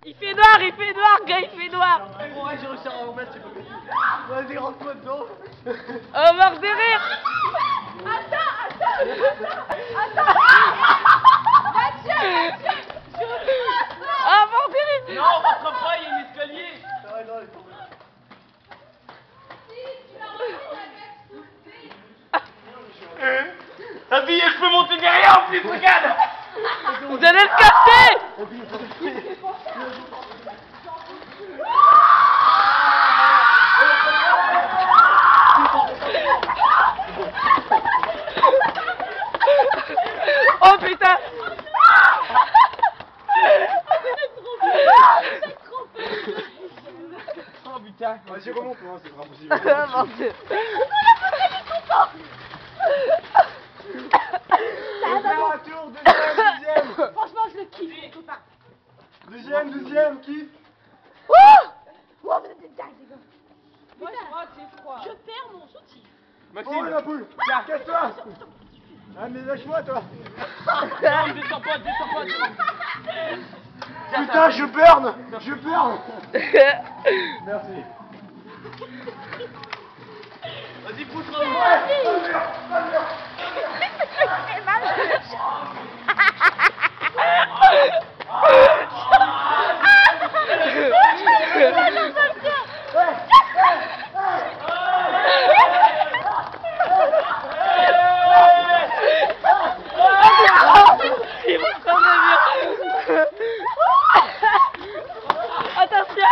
il fait noir, gars, il fait noir. Bon, ouais, j'ai réussi à remettre, c'est pas possible. Vas-y, rentre-moi dedans. Oh, mort de rire. Attends. Mathieu. Oh, mort de rire. Non, on rentre pas, il y a un escalier. Ouais, non, elle est tombée. La fille, je peux monter derrière en plus, regarde. Vous allez le casser. Oh putain. Oh putain. Vas-y, remonte, non, c'est pas possible. Mon Dieu. Faire un tour, deuxième. Franchement, je le kiffe, les copains. Deuxième, kiff. Oh, vous êtes des dingues, les gars. Moi, je crois que c'est froid. Je perds mon soutif. Oh la poule, casse-toi. Ah mais lâche-moi toi. Non, descends pas. Putain, je burn. Merci. Vas-y, pousse-moi. C'est mal. Il va s'en revenir. Attention.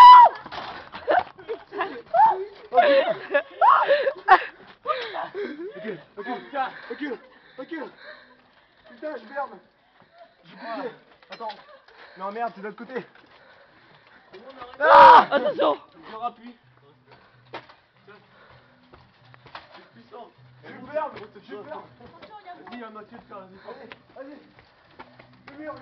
Recule. Putain, je burn. J'ai piqué. Attends. Non merde, c'est de l'autre côté. Ah, Attention. Je rappuie. C'est puissant. je burn. Vas-y, Mathieu, vas-y. Vas-y. Le mur.